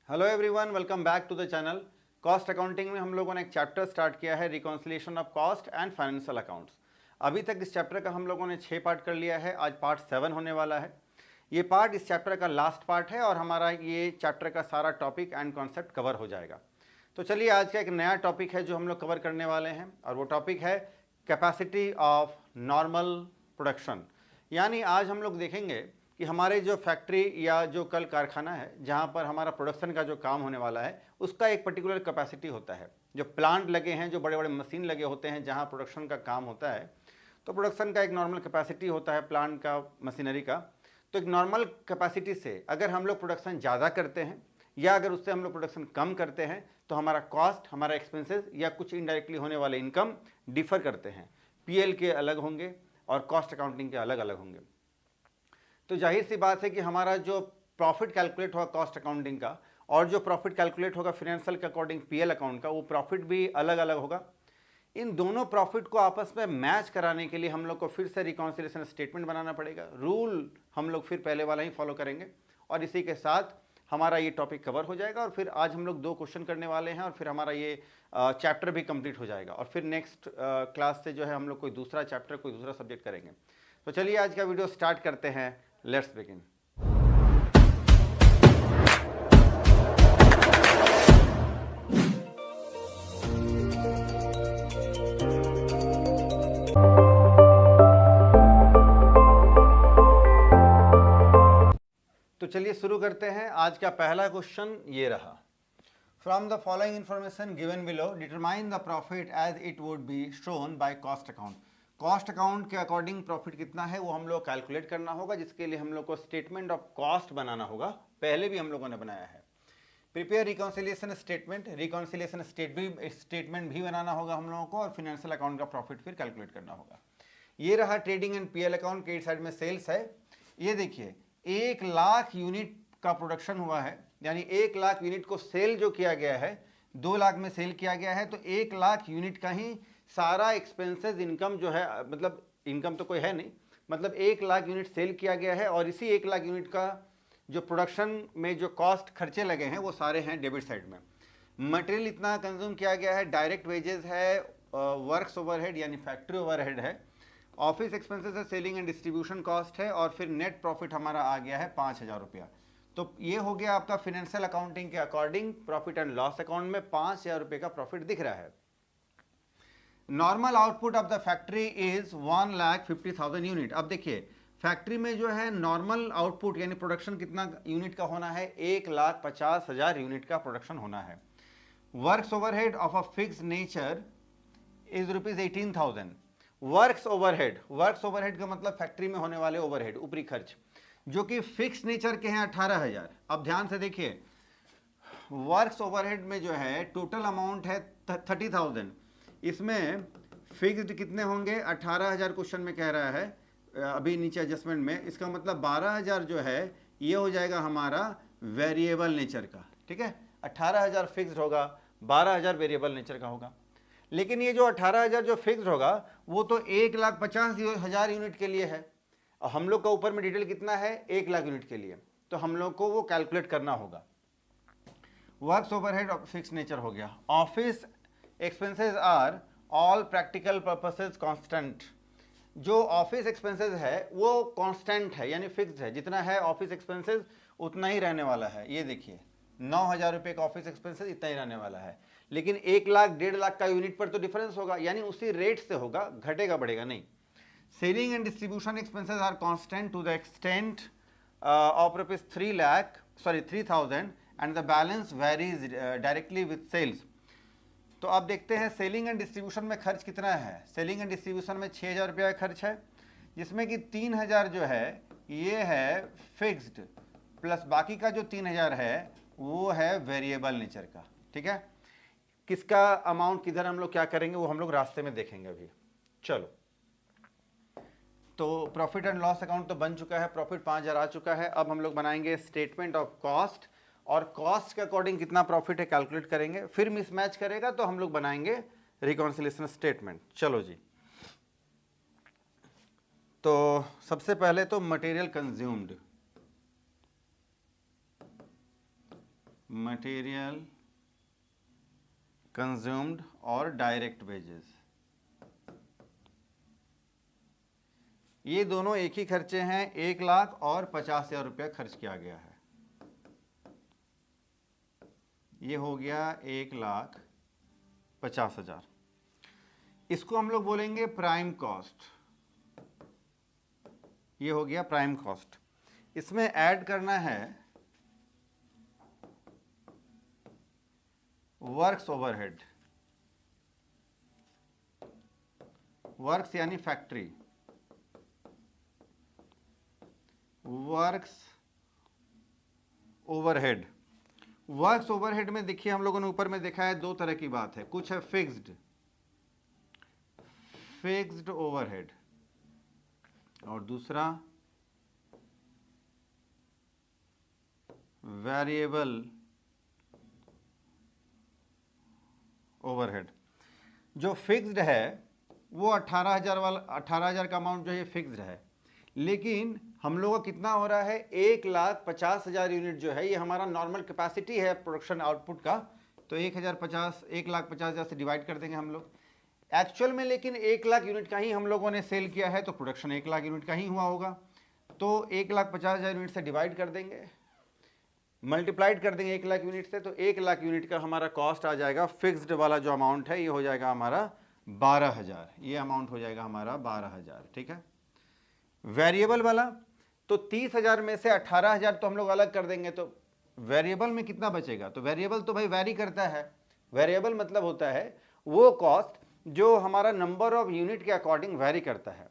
Hello everyone, welcome back to the channel. Cost accounting में हम लोगों ने एक चैप्टर स्टार्ट किया है, reconciliation of cost and financial accounts. अभी तक इस चैप्टर का हम लोगों ने 6 पार्ट कर लिया है। आज पार्ट 7 होने वाला है। ये पार्ट इस चैप्टर का लास्ट पार्ट है और हमारा ये चैप्टर का सारा टॉपिक एंड कॉन्सेप्ट कवर हो जाएगा। तो चलिए, आज का एक नया टॉपिक है जो हम लोग कवर करने वाले हैं और वो टॉपिक है कैपेसिटी ऑफ नॉर्मल प्रोडक्शन। यानी आज हम लोग देखेंगे कि हमारे जो फैक्ट्री या जो कल कारखाना है जहाँ पर हमारा प्रोडक्शन का जो काम होने वाला है उसका एक पर्टिकुलर कैपेसिटी होता है। जो प्लांट लगे हैं, जो बड़े बड़े मशीन लगे होते हैं जहाँ प्रोडक्शन का काम होता है, तो प्रोडक्शन का एक नॉर्मल कैपेसिटी होता है प्लांट का, मशीनरी का। तो एक नॉर्मल कैपेसिटी से अगर हम लोग प्रोडक्शन ज़्यादा करते हैं या अगर उससे हम लोग प्रोडक्शन कम करते हैं तो हमारा कॉस्ट, हमारा एक्सपेंसेस या कुछ इनडायरेक्टली होने वाले इनकम डिफर करते हैं। पीएल के अलग होंगे और कॉस्ट अकाउंटिंग के अलग अलग होंगे। तो जाहिर सी बात है कि हमारा जो प्रॉफिट कैलकुलेट होगा कॉस्ट अकाउंटिंग का और जो प्रॉफिट कैलकुलेट होगा फाइनेंशियल के अकॉर्डिंग पीएल अकाउंट का, वो प्रॉफिट भी अलग अलग होगा। इन दोनों प्रॉफिट को आपस में मैच कराने के लिए हम लोग को फिर से रिकॉन्सिलिएशन स्टेटमेंट बनाना पड़ेगा। रूल हम लोग फिर पहले वाला ही फॉलो करेंगे और इसी के साथ हमारा ये टॉपिक कवर हो जाएगा। और फिर आज हम लोग 2 क्वेश्चन करने वाले हैं और फिर हमारा ये चैप्टर भी कंप्लीट हो जाएगा और फिर नेक्स्ट क्लास से जो है हम लोग कोई दूसरा चैप्टर, कोई दूसरा सब्जेक्ट करेंगे। तो चलिए आज का वीडियो स्टार्ट करते हैं। Let's begin. तो चलिए शुरू करते हैं। आज का पहला क्वेश्चन ये रहा। From the following information given below determine the profit as it would be shown by cost account. Cost account के अकॉर्डिंग प्रॉफिट कितना है वो हम लोग कैलकुलेट करना होगा, जिसके लिए हम लोग को स्टेटमेंट ऑफ कॉस्ट बनाना होगा। पहले भी हम लोगों ने बनाया है। Prepare reconciliation statement, reconciliation statement भी बनाना होगा हम लोगों को और फिनेंशियल अकाउंट का प्रॉफिट फिर कैलकुलेट करना होगा। ये रहा trading and PL account. Credit side में सेल्स है। ये देखिए 1 लाख यूनिट का प्रोडक्शन हुआ है, यानी 1 लाख यूनिट को सेल जो किया गया है 2 लाख में सेल किया गया है। तो 1 लाख यूनिट का ही सारा एक्सपेंसेस इनकम जो है, मतलब इनकम तो कोई है नहीं, मतलब 1 लाख यूनिट सेल किया गया है और इसी 1 लाख यूनिट का जो प्रोडक्शन में जो कॉस्ट खर्चे लगे हैं वो सारे हैं डेबिट साइड में। मटेरियल इतना कंज्यूम किया गया है, डायरेक्ट वेजेस है, वर्क्स ओवरहेड यानी फैक्ट्री ओवरहेड है, ऑफिस एक्सपेंसेस है, सेलिंग एंड डिस्ट्रीब्यूशन कॉस्ट है और फिर नेट प्रॉफिट हमारा आ गया है 5000 रुपया। तो ये हो गया आपका फिनेंशियल अकाउंटिंग के according profit and loss account में 5000 रुपये का प्रॉफिट दिख रहा है। Normal output of the factory is 1,50,000 unit. अब देखिए फैक्ट्री में जो है नॉर्मल आउटपुट यानी प्रोडक्शन कितना यूनिट का होना है, 1,50,000 यूनिट का प्रोडक्शन होना है। Works overhead of a fixed nature is ₹18,000। Works overhead का मतलब फैक्ट्री में होने वाले ओवरहेड, ऊपरी खर्च, जो कि फिक्स नेचर के हैं 18,000। अब ध्यान से देखिए, वर्क्स ओवरहेड में जो है टोटल अमाउंट है 30,000। इसमें फिक्स्ड कितने होंगे, 18,000 क्वेश्चन में कह रहा है, अभी नीचे एडजस्टमेंट में। इसका मतलब 12,000 जो है ये हो जाएगा हमारा वेरिएबल नेचर का। ठीक है, 18,000 फिक्स्ड होगा, 12,000 वेरिएबल नेचर का होगा। लेकिन ये जो 18,000 जो फिक्स्ड होगा वो तो 1,50,000 यूनिट के लिए है और हम लोग का ऊपर में डिटेल कितना है, 1 लाख यूनिट के लिए। तो हम लोग को वो कैलकुलेट करना होगा। वर्क्स ओवरहेड फिक्स नेचर हो गया। Office expenses are all practical purposes constant. जो ऑफिस एक्सपेंसेस है वो कांस्टेंट है यानी फिक्स्ड है, जितना है ऑफिस एक्सपेंसेस उतना ही रहने वाला है। ये देखिए 9,000 रुपये का ऑफिस एक्सपेंसेस इतना ही रहने वाला है। लेकिन 1 लाख 1.5 लाख का यूनिट पर तो डिफरेंस होगा, यानी उसी रेट से होगा, घटेगा बढ़ेगा नहीं। Selling and distribution expenses are constant to the extent of ₹3,000 and the balance varies directly with sales. तो अब देखते हैं सेलिंग एंड डिस्ट्रीब्यूशन में खर्च कितना है। सेलिंग एंड डिस्ट्रीब्यूशन में 6,000 रुपया खर्च है, जिसमें कि 3,000 जो है ये है फिक्स्ड, प्लस बाकी का जो 3,000 है वो है वेरिएबल नेचर का। ठीक है, किसका अमाउंट किधर हम लोग क्या करेंगे वो हम लोग रास्ते में देखेंगे अभी। चलो, तो प्रॉफिट एंड लॉस अकाउंट तो बन चुका है, प्रॉफिट 5,000 आ चुका है। अब हम लोग बनाएंगे स्टेटमेंट ऑफ कॉस्ट और कॉस्ट के अकॉर्डिंग कितना प्रॉफिट है कैलकुलेट करेंगे। फिर मिसमैच करेगा तो हम लोग बनाएंगे रिकॉन्सिलिएशन स्टेटमेंट। चलो जी, तो सबसे पहले तो मटेरियल कंज्यूम्ड, मटेरियल कंज्यूम्ड और डायरेक्ट वेजेस, ये दोनों एक ही खर्चे हैं। 1,00,000 और 50,000 रुपया खर्च किया गया है। ये हो गया 1,50,000। इसको हम लोग बोलेंगे प्राइम कॉस्ट। ये हो गया प्राइम कॉस्ट। इसमें ऐड करना है वर्क्स ओवरहेड। वर्क्स यानी factory, works overhead. Works overhead में देखिए हम लोगों ने ऊपर में देखा है दो तरह की बात है। कुछ है फिक्स्ड ओवरहेड और दूसरा वेरिएबल ओवरहेड। जो फिक्स्ड है वो 18,000 का अमाउंट जो है फिक्स्ड है, लेकिन हम लोगों का कितना हो रहा है 1,50,000 यूनिट जो है ये हमारा नॉर्मल कैपेसिटी है प्रोडक्शन आउटपुट का। तो 1,50,000 से डिवाइड कर देंगे हम लोग एक्चुअल में, लेकिन 1,00,000 यूनिट का ही हम लोगों ने सेल किया है तो प्रोडक्शन 1,00,000 यूनिट का ही हुआ होगा। तो 1,50,000 यूनिट से डिवाइड कर देंगे, मल्टीप्लाइड कर देंगे 1,00,000 यूनिट से, तो 1,00,000 यूनिट का हमारा कॉस्ट आ जाएगा। फिक्स्ड वाला जो अमाउंट है ये हो जाएगा हमारा 12,000। ये अमाउंट हो जाएगा हमारा 12,000। ठीक है। वेरिएबल वाला तो 30,000 में से 18,000 तो हम लोग अलग कर देंगे, तो वेरिएबल में कितना बचेगा? तो वेरिएबल तो भाई वैरी करता है। वेरिएबल मतलब होता है वो कॉस्ट जो हमारा नंबर ऑफ यूनिट के अकॉर्डिंग वैरी करता है।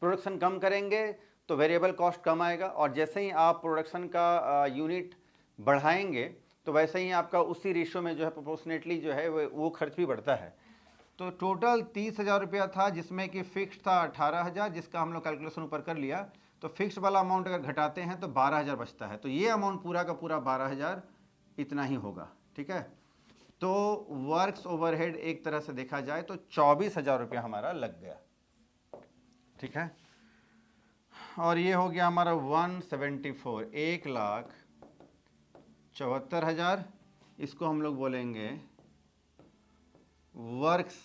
प्रोडक्शन कम करेंगे तो वेरिएबल कॉस्ट कम आएगा, और जैसे ही आप प्रोडक्शन का यूनिट बढ़ाएंगे तो वैसे ही आपका उसी रेशियो में जो है प्रोपोर्शनेटली जो है वो खर्च भी बढ़ता है। तो टोटल 30,000 रुपया था, जिसमें कि फिक्स था 18,000, जिसका हम लोग कैलकुलेशन ऊपर कर लिया। तो फिक्स वाला अमाउंट अगर घटाते हैं तो 12,000 बचता है। तो ये अमाउंट पूरा का पूरा 12,000 इतना ही होगा। ठीक है। तो वर्क्स ओवरहेड एक तरह से देखा जाए तो 24,000 रुपया हमारा लग गया। ठीक है। और ये हो गया हमारा 174, 1,74,000। इसको हम लोग बोलेंगे वर्क्स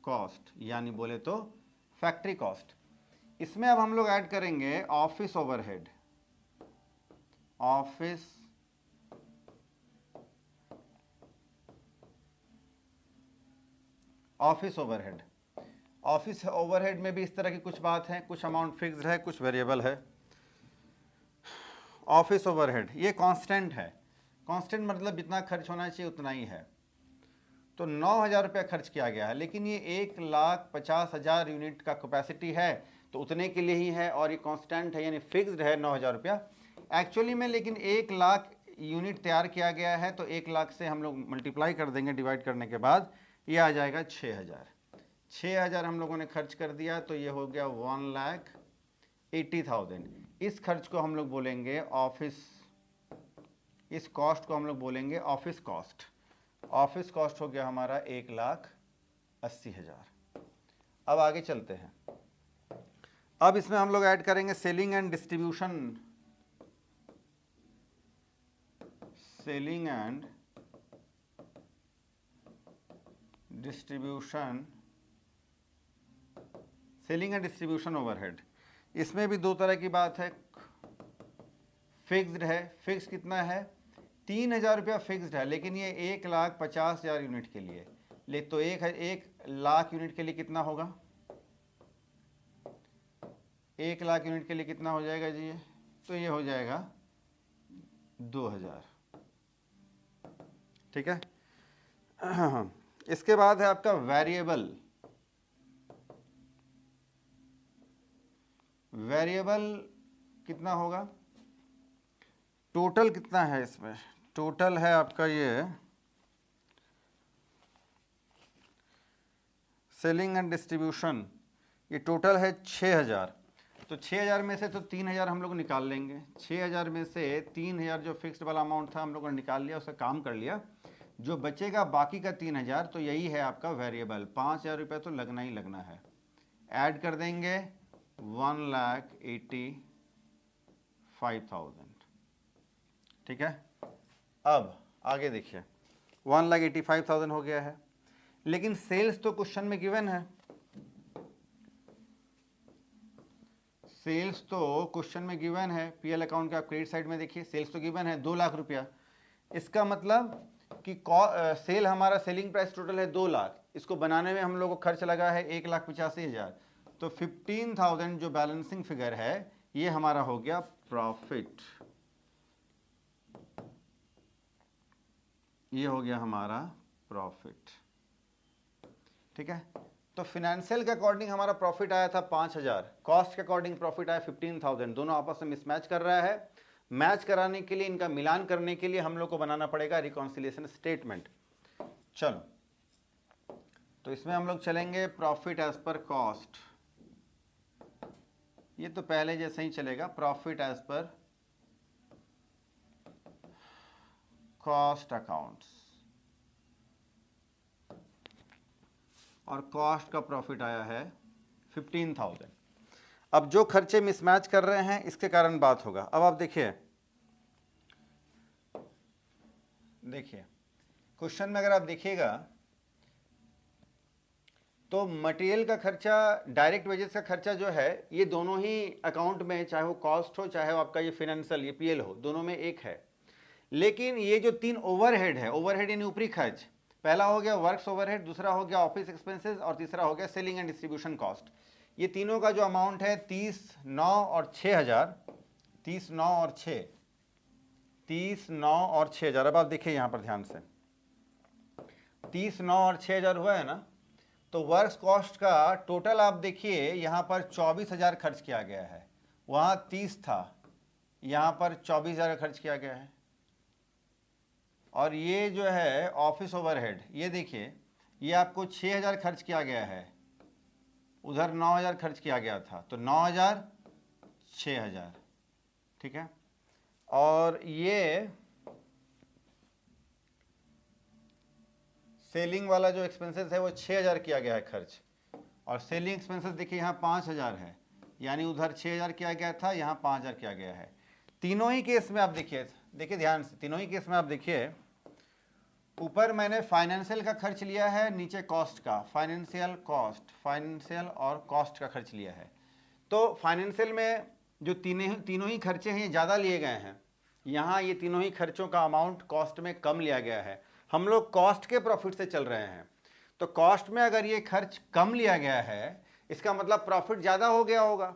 कॉस्ट, यानी बोले तो फैक्ट्री कॉस्ट। इसमें अब हम लोग ऐड करेंगे ऑफिस ओवरहेड। ऑफिस ओवरहेड में भी इस तरह की कुछ बात है, कुछ अमाउंट फिक्स्ड है, कुछ वेरिएबल है। ऑफिस ओवरहेड ये कांस्टेंट है। कांस्टेंट मतलब जितना खर्च होना चाहिए उतना ही है। तो 9,000 रुपया खर्च किया गया है, लेकिन ये 1,50,000 यूनिट का कैपेसिटी है तो उतने के लिए ही है, और ये कांस्टेंट है यानी फिक्स्ड है 9,000 रुपया एक्चुअली में। लेकिन 1,00,000 यूनिट तैयार किया गया है तो 1,00,000 से हम लोग मल्टीप्लाई कर देंगे, डिवाइड करने के बाद ये आ जाएगा 6,000। 6,000 हम लोगों ने खर्च कर दिया, तो ये हो गया 1,80,000। इस खर्च को हम लोग बोलेंगे ऑफिस, इस कॉस्ट को हम लोग बोलेंगे ऑफिस कॉस्ट। ऑफिस कॉस्ट हो गया हमारा 1,80,000। अब आगे चलते हैं। अब इसमें हम लोग ऐड करेंगे selling and distribution. Selling and distribution overhead. इसमें भी दो तरह की बात है। फिक्स्ड है, फिक्स कितना है 3,000 रुपया फिक्स्ड है, लेकिन ये 1,50,000 यूनिट के लिए ले, तो 1,00,000 यूनिट के लिए कितना होगा? 1,00,000 यूनिट के लिए कितना हो जाएगा जी? तो ये हो जाएगा 2,000। ठीक है। इसके बाद है आपका वेरिएबल। कितना होगा? टोटल कितना है इसमें? टोटल है आपका ये सेलिंग एंड डिस्ट्रीब्यूशन, ये टोटल है 6,000। तो 6,000 में से तो 3,000 हम लोग निकाल लेंगे। 6,000 में से 3,000 जो फिक्स्ड वाला अमाउंट था हम लोगों ने निकाल लिया, उसका काम कर लिया। जो बचेगा बाकी का 3,000, तो यही है आपका वेरिएबल। 5,000 रुपये तो लगना ही लगना है। ऐड कर देंगे 1,85,000। ठीक है। अब आगे देखिए 1,85,000 हो गया है, लेकिन सेल्स तो क्वेश्चन में गिवन है, सेल्स तो क्वेश्चन में गिवन है। पीएल अकाउंट का आप क्रेडिट साइड में देखिए, सेल्स तो गिवन है 2 लाख रुपया। इसका मतलब कि सेल हमारा सेलिंग प्राइस टोटल है 2 लाख, इसको बनाने में हम लोग को खर्च लगा है 1,85,000। तो 15,000 जो बैलेंसिंग फिगर है ये हमारा हो गया प्रॉफिट, ये हो गया हमारा प्रॉफिट। ठीक है, तो फिनेंशियल के अकॉर्डिंग हमारा प्रॉफिट आया था 5,000, कॉस्ट के अकॉर्डिंग प्रॉफिट आया 15,000। दोनों आपस में मिसमैच कर रहा है। मैच कराने के लिए, इनका मिलान करने के लिए हम लोग को बनाना पड़ेगा रिकॉन्सिलिएशन स्टेटमेंट। चलो, तो इसमें हम लोग चलेंगे प्रॉफिट एज पर कॉस्ट, ये तो पहले जैसे ही चलेगा, profit as per cost accounts, और कॉस्ट का प्रॉफिट आया है 15,000। अब जो खर्चे मिसमैच कर रहे हैं इसके कारण बात होगा। अब आप देखिए क्वेश्चन में अगर आप देखिएगा तो मटेरियल का खर्चा, डायरेक्ट वेजेस का खर्चा जो है, ये दोनों ही अकाउंट में, चाहे वो कॉस्ट हो चाहे वो आपका ये फिनेंशियल, ये पीएल हो, दोनों में एक है। लेकिन ये जो 3 ओवरहेड है, ओवरहेड यानी ऊपरी खर्च, पहला हो गया वर्क्स ओवरहेड, दूसरा हो गया ऑफिस एक्सपेंसेस, और तीसरा हो गया सेलिंग एंड डिस्ट्रीब्यूशन कॉस्ट। ये तीनों का जो अमाउंट है 30, 9 और 6,000, 30, 9 और 6, 30, 9 और 6,000। अब आप देखिए यहाँ पर ध्यान से, 30, 9 और 6,000 हुआ है ना, तो वर्क्स कॉस्ट का टोटल आप देखिए यहाँ पर 24,000 खर्च किया गया है, वहाँ 30 था, यहाँ पर 24,000 खर्च किया गया है। और ये जो है ऑफिस ओवरहेड, ये देखिए ये आपको 6,000 खर्च किया गया है, उधर 9,000 खर्च किया गया था, तो 9,000, 6,000। ठीक है, और ये सेलिंग वाला जो एक्सपेंसेस है वो 6,000 किया गया है खर्च, और सेलिंग एक्सपेंसेस देखिए यहाँ 5,000 है, यानी उधर 6,000 किया गया था, यहाँ 5,000 किया गया है। तीनों ही केस में आप देखिए ध्यान से, तीनों ही केस में आप देखिए, ऊपर मैंने फाइनेंशियल का खर्च लिया है, नीचे कॉस्ट का, फाइनेंशियल कॉस्ट, फाइनेंशियल और कॉस्ट का खर्च लिया है। तो फाइनेंशियल में जो तीनों ही खर्चे हैं ये ज़्यादा लिए गए हैं, यहाँ ये तीनों ही खर्चों का अमाउंट कॉस्ट में कम लिया गया है। हम लोग कॉस्ट के प्रॉफिट से चल रहे हैं, तो कॉस्ट में अगर ये खर्च कम लिया गया है इसका मतलब प्रॉफिट ज़्यादा हो गया होगा।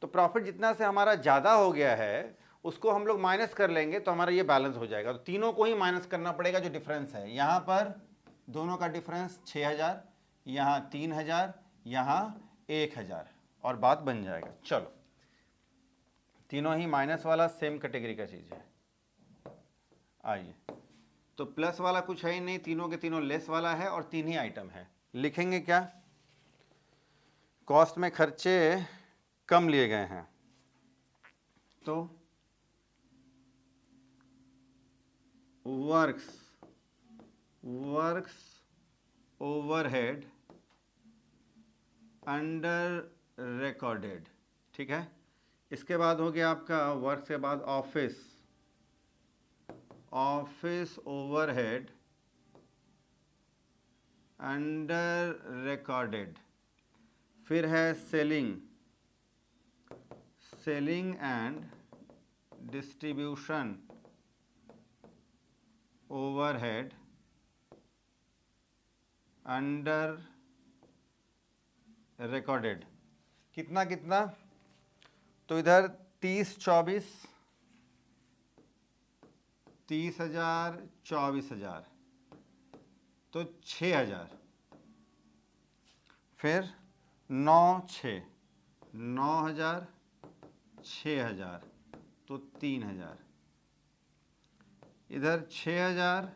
तो प्रॉफिट जितना से हमारा ज़्यादा हो गया है उसको हम लोग माइनस कर लेंगे तो हमारा ये बैलेंस हो जाएगा। तो तीनों को ही माइनस करना पड़ेगा जो डिफरेंस है। यहाँ पर दोनों का डिफरेंस 6,000, यहाँ 3,000, यहाँ 1,000, और बात बन जाएगा। चलो, तीनों ही माइनस वाला सेम कैटेगरी का चीज़ है। आइए, तो प्लस वाला कुछ है ही नहीं, तीनों के तीनों लेस वाला है और 3 ही आइटम है। लिखेंगे क्या? कॉस्ट में खर्चे कम लिए गए हैं, तो वर्क्स ओवरहेड अंडर रिकॉर्डेड। ठीक है, इसके बाद हो गया आपका वर्क्स के बाद ऑफिस ओवरहेड अंडर रिकॉर्डेड, फिर है selling and distribution overhead under recorded. कितना कितना? तो इधर 30, 24, 30,000, 24,000, तो 6,000, फिर 9, 6, 9,000, 6,000, तो 3,000, इधर 6,000,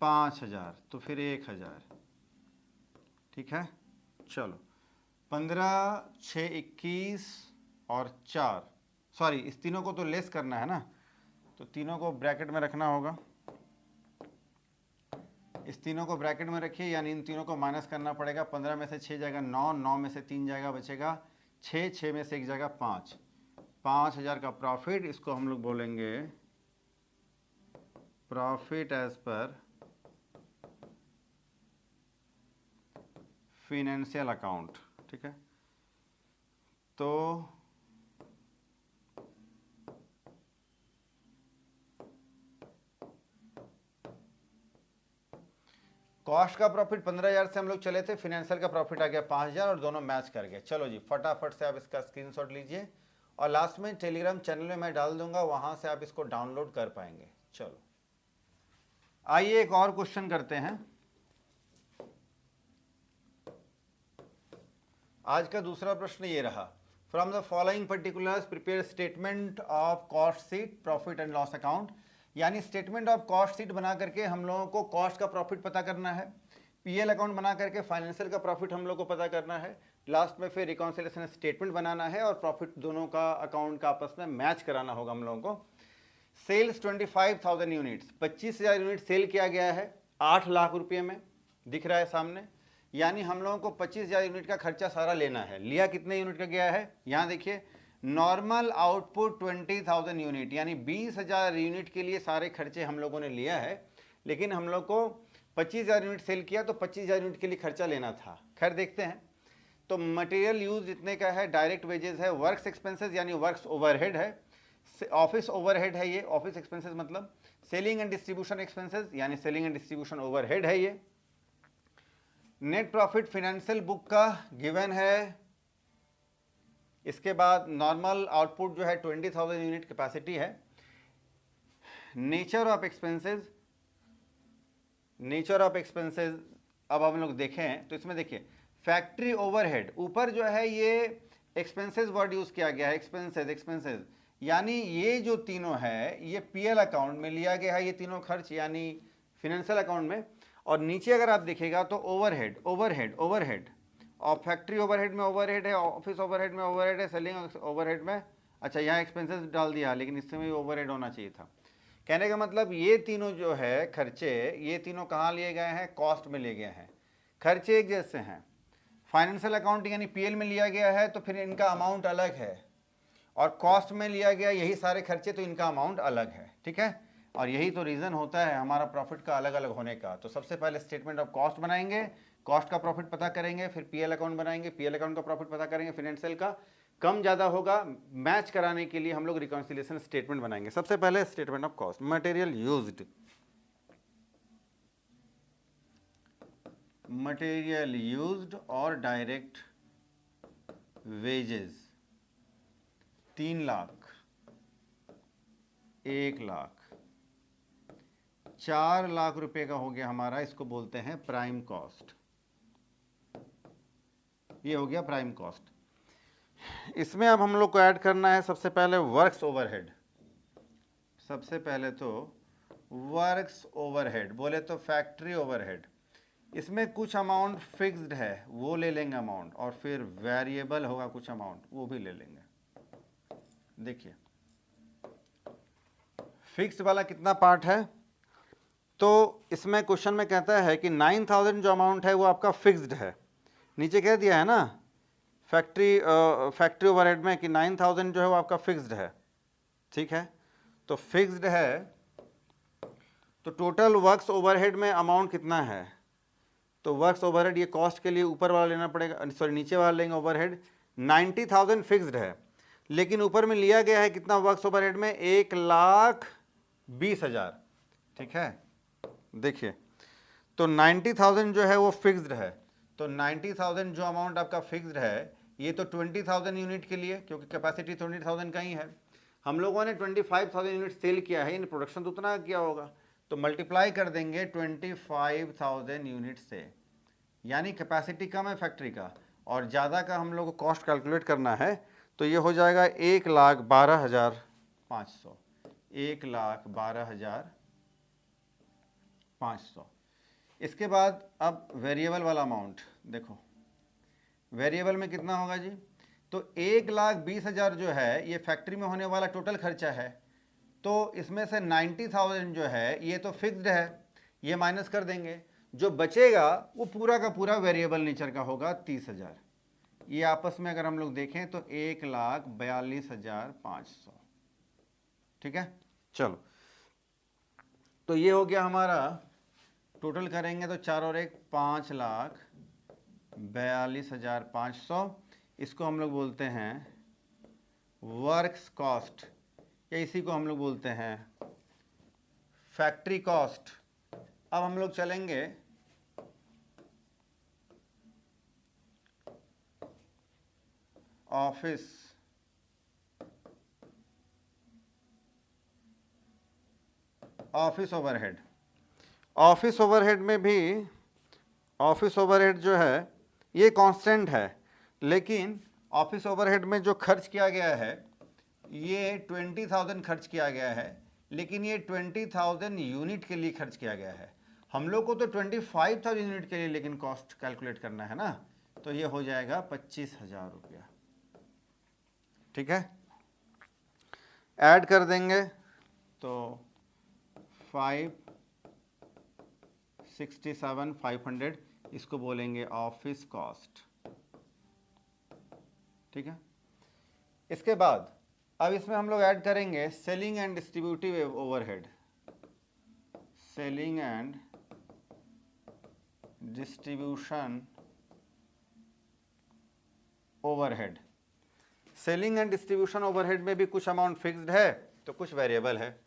5,000, तो फिर 1,000। ठीक है, चलो 15, 6, 21 और 4, सॉरी इस तीनों को तो लेस करना है ना, तो तीनों को ब्रैकेट में रखना होगा। इस तीनों को ब्रैकेट में रखिए, यानी इन तीनों को माइनस करना पड़ेगा। 15 में से 6 जाएगा 9, 9 में से 3 जाएगा बचेगा 6, 6 में से 1 जाएगा 5,000 का प्रॉफिट। इसको हम लोग बोलेंगे profit as per financial account, ठीक है। तो कॉस्ट का प्रॉफिट 15,000 से हम लोग चले थे, फिनेंशियल का प्रॉफिट आ गया 5,000 और दोनों मैच कर गए। चलो जी फटाफट से आप इसका स्क्रीनशॉट लीजिए और लास्ट में टेलीग्राम चैनल में मैं डाल दूंगा, वहां से आप इसको डाउनलोड कर पाएंगे। चलो आइए एक और क्वेश्चन करते हैं। आज का दूसरा प्रश्न ये रहा, from the following particulars prepare statement of cost sheet profit and loss account. यानी स्टेटमेंट ऑफ कॉस्ट शीट बना करके हम लोगों को कॉस्ट का प्रॉफिट पता करना है, पीएल अकाउंट बना करके फाइनेंशियल का प्रॉफिट हम लोग को पता करना है, लास्ट में फिर रिकॉन्सिलेशन स्टेटमेंट बनाना है और प्रॉफिट दोनों का अकाउंट का आपस में मैच कराना होगा हम लोगों को। सेल्स 25,000 यूनिट्स, 25,000 यूनिट सेल किया गया है 8 लाख रुपये में, दिख रहा है सामने। यानी हम लोगों को 25,000 यूनिट का खर्चा सारा लेना है। लिया कितने यूनिट का गया है, यहाँ देखिए नॉर्मल आउटपुट 20,000 यूनिट, यानी 20,000 यूनिट के लिए सारे खर्चे हम लोगों ने लिया है, लेकिन हम लोग को 25,000 यूनिट सेल किया तो 25,000 यूनिट के लिए खर्चा लेना था। खैर देखते हैं। तो मटेरियल यूज जितने का है, डायरेक्ट वेजेस है, वर्क्स एक्सपेंसेस यानी वर्क्स ओवरहेड है, ऑफिस ओवरहेड है, ये ऑफिस एक्सपेंसेस मतलब सेलिंग एंड डिस्ट्रीब्यूशन एक्सपेंसेस यानी सेलिंग एंड डिस्ट्रीब्यूशन ओवरहेड है ये। नेट प्रॉफिट फाइनेंशियल बुक का गिवन है। इसके बाद नॉर्मल आउटपुट जो है 20,000 यूनिट कैपेसिटी है। Nature of expenses, nature of expenses अब हम लोग देखें तो इसमें देखिए फैक्ट्री ओवरहेड, ऊपर जो है ये एक्सपेंसेस वर्ड यूज किया गया है, एक्सपेंसेस यानी ये जो तीनों है ये पीएल अकाउंट में लिया गया है, ये तीनों खर्च यानी फिनेंशियल अकाउंट में। और नीचे अगर आप देखिएगा तो ओवरहेड और फैक्ट्री ओवरहेड में ओवरहेड है, ऑफिस ओवरहेड में ओवरहेड है, सेलिंग ओवरहेड में, अच्छा यहाँ एक्सपेंसेस डाल दिया लेकिन इसमें भी ओवरहेड होना चाहिए था। कहने का मतलब ये तीनों जो है खर्चे, ये तीनों कहाँ लिए गए हैं, कॉस्ट में लिए गए हैं। खर्चे एक जैसे हैं, फाइनेंशियल अकाउंट यानी पीएल में लिया गया है तो फिर इनका अमाउंट अलग है, और कॉस्ट में लिया गया यही सारे खर्चे तो इनका अमाउंट अलग है, ठीक है। और यही तो रीज़न होता है हमारा प्रॉफिट का अलग अलग होने का। तो सबसे पहले स्टेटमेंट ऑफ कॉस्ट बनाएंगे, कॉस्ट का प्रॉफिट पता करेंगे, फिर पीएल अकाउंट बनाएंगे, पीएल अकाउंट का प्रॉफिट पता करेंगे, फाइनेंशियल का कम ज़्यादा होगा, मैच कराने के लिए हम लोग रिकॉन्सिलिएशन स्टेटमेंट बनाएंगे। सबसे पहले statement of cost, material used, material used और डायरेक्ट वेजेस 3 लाख, 1 लाख, 4 लाख रुपए का हो गया हमारा, इसको बोलते हैं प्राइम कॉस्ट। ये हो गया प्राइम कॉस्ट। इसमें अब हम लोग को ऐड करना है सबसे पहले वर्क्स ओवरहेड। सबसे पहले तो वर्क्स ओवरहेड बोले तो फैक्ट्री ओवरहेड, इसमें कुछ अमाउंट फिक्स्ड है वो ले लेंगे अमाउंट, और फिर वेरिएबल होगा कुछ अमाउंट वो भी ले लेंगे। देखिए फिक्स्ड वाला कितना पार्ट है, तो इसमें क्वेश्चन में कहता है कि 9,000 जो अमाउंट है वो आपका फिक्स्ड है। नीचे कह दिया है ना फैक्ट्री ओवरहेड में कि 9,000 जो है वो आपका फिक्स्ड है, ठीक है। तो फिक्स्ड है तो टोटल वर्क्स ओवरहेड में अमाउंट कितना है, तो वर्क्स ओवरहेड ये कॉस्ट के लिए ऊपर वाला लेना पड़ेगा, सॉरी नीचे वाला लेंगे ओवरहेड। 90,000 फिक्स्ड है, लेकिन ऊपर में लिया गया है कितना वर्क्स ओवरहेड में, 1,20,000, ठीक है। देखिए तो 90,000 जो है वो फिक्स्ड है, तो 90,000 जो अमाउंट आपका फिक्स्ड है ये तो 20,000 यूनिट के लिए, क्योंकि कैपेसिटी 20,000 का ही है। हम लोगों ने 25,000 यूनिट सेल किया है, इन प्रोडक्शन तो उतना किया होगा, तो मल्टीप्लाई कर देंगे 25,000 यूनिट से, यानी कैपेसिटी कम है फैक्ट्री का और ज़्यादा का हम लोग को कॉस्ट कैलकुलेट करना है, तो ये हो जाएगा 1,12,500, 1,12,500। इसके बाद अब वेरिएबल वाला अमाउंट देखो, वेरिएबल में कितना होगा जी, तो 1,20,000 जो है ये फैक्ट्री में होने वाला टोटल खर्चा है, तो इसमें से 90,000 जो है ये तो फिक्स्ड है, ये माइनस कर देंगे, जो बचेगा वो पूरा का पूरा वेरिएबल नेचर का होगा 30,000। ये आपस में अगर हम लोग देखें तो 1,42,500, ठीक है। चलो तो ये हो गया हमारा, टोटल करेंगे तो 4 और 1 5,42,500। इसको हम लोग बोलते हैं वर्क्स कॉस्ट, या इसी को हम लोग बोलते हैं फैक्ट्री कॉस्ट। अब हम लोग चलेंगे ऑफिस ओवरहेड। ऑफिस ओवरहेड में भी ऑफिस ओवरहेड जो है ये कांस्टेंट है, लेकिन ऑफिस ओवरहेड में जो खर्च किया गया है ये 20,000 खर्च किया गया है, लेकिन ये 20,000 यूनिट के लिए खर्च किया गया है। हम लोग को तो 25,000 यूनिट के लिए लेकिन कॉस्ट कैलकुलेट करना है ना, तो ये हो जाएगा 25,000 रुपया। ठीक है, ऐड कर देंगे तो 567,500, इसको बोलेंगे ऑफिस कॉस्ट। ठीक है, इसके बाद अब इसमें हम लोग ऐड करेंगे selling and distributive overhead. Selling and distribution overhead. Selling and distribution overhead में भी कुछ अमाउंट फिक्स्ड है तो कुछ वेरिएबल है।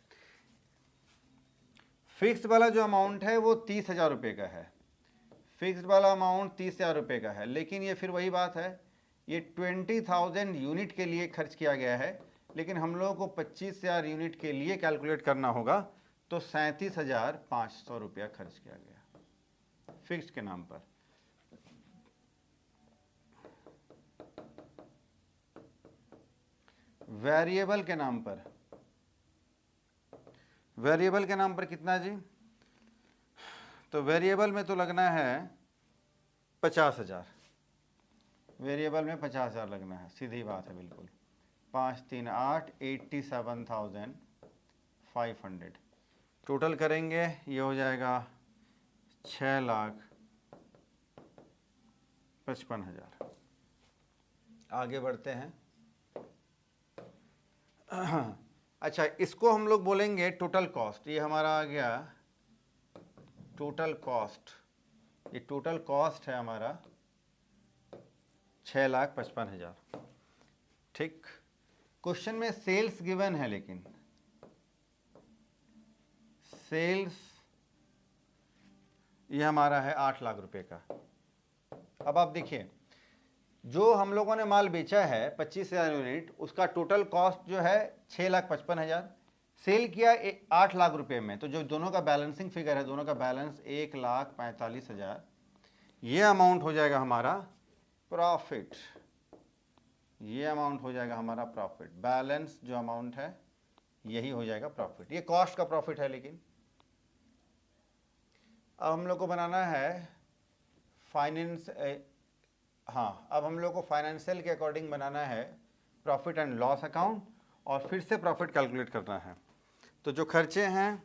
फिक्स्ड वाला जो अमाउंट है वो 30,000 रुपये का है। फिक्स्ड वाला अमाउंट 30,000 रुपये का है, लेकिन ये फिर वही बात है, ये 20,000 यूनिट के लिए खर्च किया गया है, लेकिन हम लोगों को 25,000 यूनिट के लिए कैलकुलेट करना होगा, तो 37,500 रुपया खर्च किया गया फिक्स्ड के नाम पर। वेरिएबल के नाम पर, वेरिएबल के नाम पर कितना जी? तो वेरिएबल में तो लगना है 50,000, वेरिएबल में 50,000 लगना है, सीधी बात है बिल्कुल। 5 3 8 87,500 टोटल करेंगे, ये हो जाएगा 6,55,000। आगे बढ़ते हैं। अच्छा, इसको हम लोग बोलेंगे टोटल कॉस्ट। ये हमारा आ गया टोटल कॉस्ट, ये टोटल कॉस्ट है हमारा 6,55,000। ठीक, क्वेश्चन में सेल्स गिवन है, लेकिन सेल्स ये हमारा है 8 लाख रुपए का। अब आप देखिए, जो हम लोगों ने माल बेचा है 25,000 यूनिट, उसका टोटल कॉस्ट जो है 6,55,000, सेल किया 8 लाख रुपए में, तो जो दोनों का बैलेंसिंग फिगर है, दोनों का बैलेंस 1,45,000, ये अमाउंट हो जाएगा हमारा प्रॉफिट। ये अमाउंट हो जाएगा हमारा प्रॉफिट। बैलेंस जो अमाउंट है यही हो जाएगा प्रॉफिट। ये कॉस्ट का प्रॉफिट है, लेकिन अब हम लोग को बनाना है फाइनेंस, हाँ, अब हम लोग को फाइनेंशियल के अकॉर्डिंग बनाना है प्रॉफिट एंड लॉस अकाउंट, और फिर से प्रॉफिट कैलकुलेट करना है। तो जो खर्चे हैं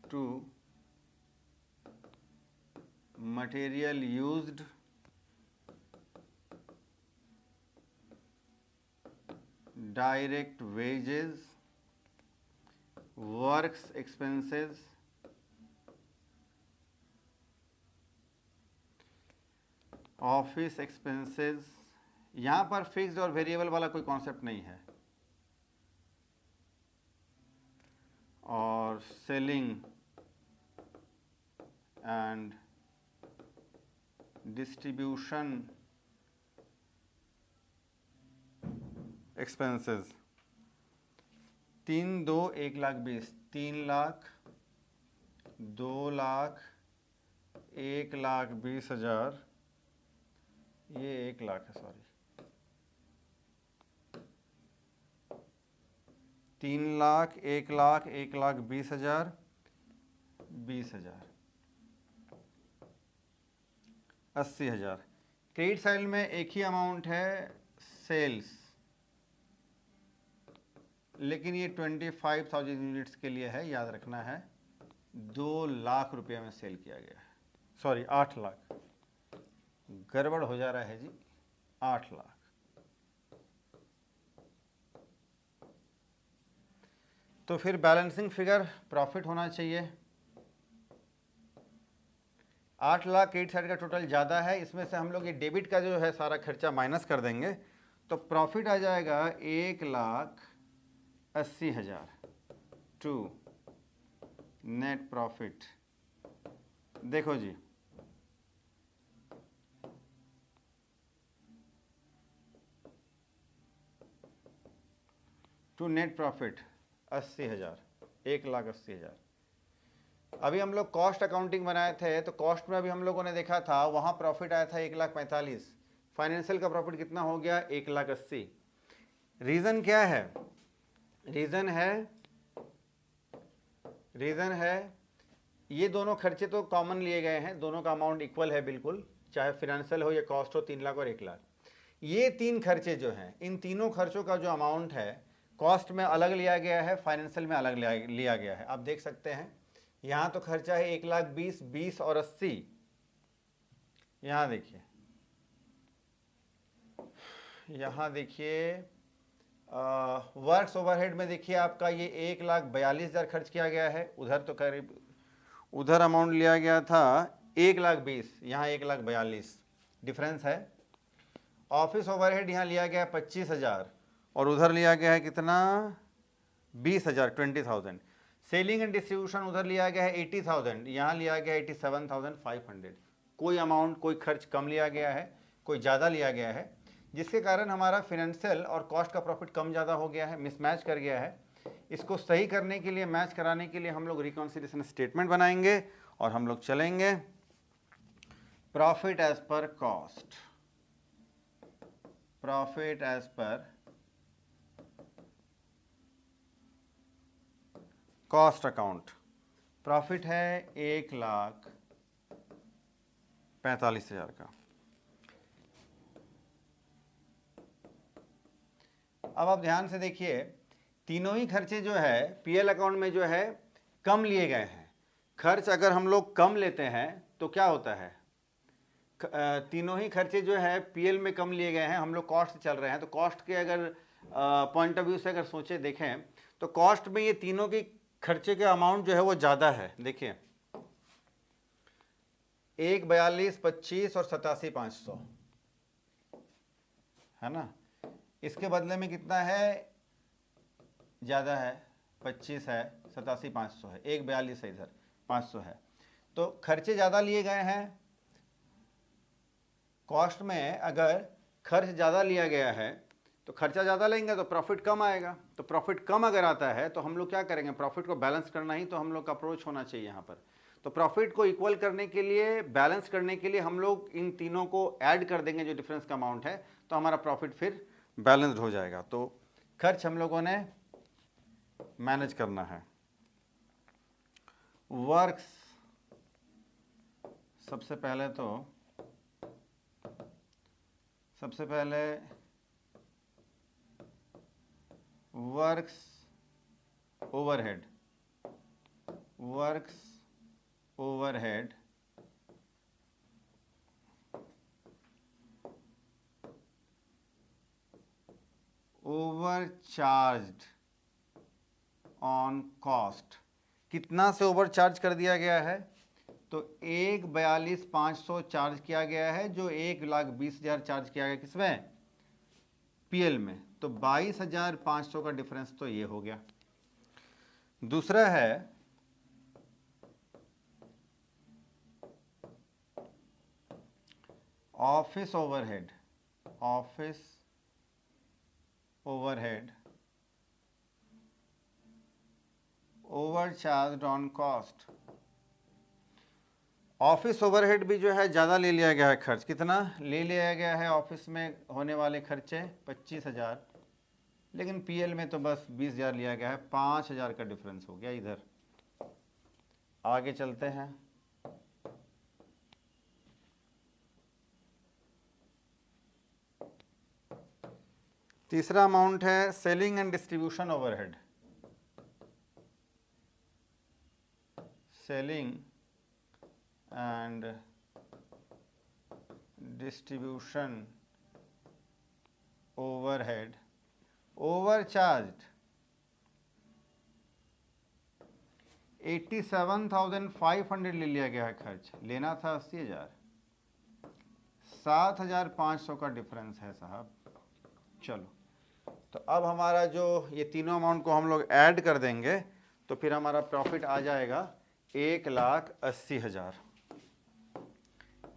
to material used, direct wages, works expenses, office expenses. यहाँ पर फिक्स्ड और वेरिएबल वाला कोई कॉन्सेप्ट नहीं है, और selling and distribution expenses. 3 2 1,20,000, 3 lakh, 2 lakh, 1,20,000, ये 1 लाख है, sorry, 3 lakh, 1 lakh, 1,20,000, 20,000, 80,000। Credit side में एक ही अमाउंट है सेल्स, लेकिन ये 25,000 यूनिट्स के लिए है, याद रखना है। 2 लाख रुपये में सेल किया गया है, सॉरी 8 लाख, गड़बड़ हो जा रहा है जी, 8 लाख। तो फिर बैलेंसिंग फिगर प्रॉफिट होना चाहिए 8,60,000 का टोटल ज़्यादा है, इसमें से हम लोग ये डेबिट का जो है सारा खर्चा माइनस कर देंगे तो प्रॉफिट आ जाएगा 1,80,000 टू नेट प्रॉफिट। देखो जी, टू नेट प्रॉफिट 80,000, 1,80,000। अभी हम लोग कॉस्ट अकाउंटिंग बनाए थे तो कॉस्ट में अभी हम लोगों ने देखा था वहाँ प्रॉफिट आया था 1,45,000, फाइनेंशियल का प्रॉफिट कितना हो गया 1,80,000। रीज़न क्या है? रीज़न है ये दोनों खर्चे तो कॉमन लिए गए हैं, दोनों का अमाउंट इक्वल है बिल्कुल, चाहे फाइनेंशियल हो या कॉस्ट हो, 3 लाख और 1,00,000। ये 3 खर्चे जो हैं, इन तीनों खर्चों का जो अमाउंट है कॉस्ट में अलग लिया गया है, फाइनेंशियल में अलग लिया गया है। आप देख सकते हैं यहाँ तो खर्चा है 1,20,000, 20 और 80। यहाँ देखिए, यहाँ देखिए वर्क्स ओवरहेड में देखिए आपका ये 1,42,000 खर्च किया गया है, उधर तो करीब उधर अमाउंट लिया गया था 1,20,000, यहाँ 1,42,000 डिफरेंस है। ऑफिस ओवरहेड यहाँ लिया गया है 25,000 और उधर लिया गया है कितना 20,000, 20,000। सेलिंग एंड डिस्ट्रीब्यूशन उधर लिया गया है 80,000, यहाँ लिया गया है 87,500। कोई अमाउंट, कोई खर्च कम लिया गया है, कोई ज़्यादा लिया गया है, जिसके कारण हमारा फिनेंशियल और कॉस्ट का प्रॉफिट कम ज़्यादा हो गया है, मिसमैच कर गया है। इसको सही करने के लिए, मैच कराने के लिए हम लोग रिकॉन्सिलिएशन स्टेटमेंट बनाएंगे और हम लोग चलेंगे profit as per cost, profit as per cost account. Profit है 1,45,000 का। अब आप ध्यान से देखिए, तीनों ही खर्चे जो है पीएल अकाउंट में जो है कम लिए गए हैं। खर्च अगर हम लोग कम लेते हैं तो क्या होता है, तीनों ही खर्चे जो है पीएल में कम लिए गए हैं, हम लोग कॉस्ट से चल रहे हैं तो कॉस्ट के अगर पॉइंट ऑफ व्यू से अगर सोचे देखें तो कॉस्ट में ये तीनों की खर्चे के अमाउंट जो है वो ज़्यादा है। देखिए 1,42,000, 25 और 87,500 है ना, इसके बदले में कितना है, ज़्यादा है, 25 है, 87,500 है, 1,42 है, इधर 500 है, तो खर्चे ज़्यादा लिए गए हैं। कॉस्ट में अगर खर्च ज़्यादा लिया गया है तो खर्चा ज़्यादा लेंगे तो प्रॉफिट कम आएगा, तो प्रॉफिट कम अगर आता है तो हम लोग क्या करेंगे, प्रॉफिट को बैलेंस करना ही तो हम लोग का अप्रोच होना चाहिए यहाँ पर। तो प्रॉफिट को इक्वल करने के लिए, बैलेंस करने के लिए हम लोग इन तीनों को ऐड कर देंगे जो डिफरेंस का अमाउंट है, तो हमारा प्रॉफिट फिर बैलेंस्ड हो जाएगा। तो खर्च हम लोगों ने मैनेज करना है। वर्क्स, सबसे पहले works overhead, works overhead overcharged on cost. कितना से ओवरचार्ज कर दिया गया है, तो 1,42,500 चार्ज किया गया है, जो 1,20,000 चार्ज किया गया किसमें, पीएल में, तो 22,500 का डिफरेंस तो ये हो गया। दूसरा है office overhead, office overhead overcharged on cost. Office overhead भी जो है ज़्यादा ले लिया गया है, खर्च कितना ले लिया गया है, ऑफिस में होने वाले खर्चे 25,000, लेकिन पीएल में तो बस 20,000 लिया गया है, 5,000 का डिफरेंस हो गया इधर। आगे चलते हैं, तीसरा अमाउंट है selling and distribution overhead, selling and distribution overhead overcharged 87,500 ले लिया गया है खर्च, लेना था 80,000, 7,500 का डिफरेंस है साहब। चलो तो अब हमारा जो ये तीनों अमाउंट को हम लोग ऐड कर देंगे तो फिर हमारा प्रॉफिट आ जाएगा 1,80,000।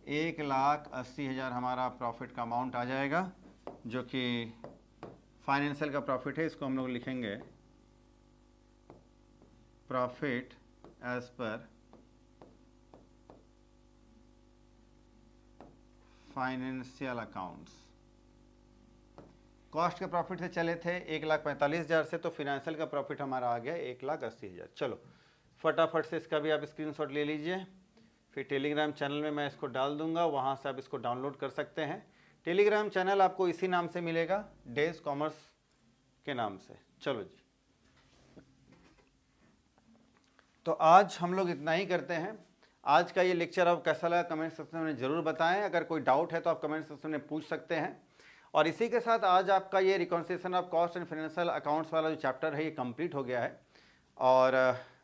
1,80,000 हमारा प्रॉफिट का अमाउंट आ जाएगा, जो कि फाइनेंशियल का प्रॉफिट है। इसको हम लोग लिखेंगे profit as per financial accounts. Cost के प्रॉफिट से चले थे 1,45,000 से, तो फिनेंशियल का प्रॉफिट हमारा आ गया 1,80,000। चलो फटाफट से इसका भी आप स्क्रीनशॉट ले लीजिए, फिर टेलीग्राम चैनल में मैं इसको डाल दूंगा, वहाँ से आप इसको डाउनलोड कर सकते हैं। टेलीग्राम चैनल आपको इसी नाम से मिलेगा, डेज कॉमर्स के नाम से। चलो जी, तो आज हम लोग इतना ही करते हैं। आज का ये लेक्चर आप कैसा लगा कमेंट सेक्शन में ज़रूर बताएं। अगर कोई डाउट है तो आप कमेंट सेक्शन में पूछ सकते हैं। और इसी के साथ आज आपका ये reconciliation of cost and financial accounts वाला जो चैप्टर है ये कंप्लीट हो गया है। और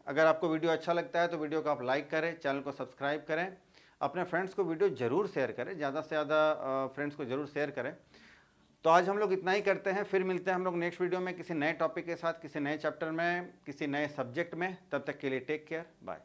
अगर आपको वीडियो अच्छा लगता है तो वीडियो को आप लाइक करें, चैनल को सब्सक्राइब करें, अपने फ्रेंड्स को वीडियो ज़रूर शेयर करें, ज़्यादा से ज़्यादा फ्रेंड्स को ज़रूर शेयर करें। तो आज हम लोग इतना ही करते हैं, फिर मिलते हैं हम लोग नेक्स्ट वीडियो में किसी नए टॉपिक के साथ, किसी नए चैप्टर में, किसी नए सब्जेक्ट में। तब तक के लिए टेक केयर, बाय।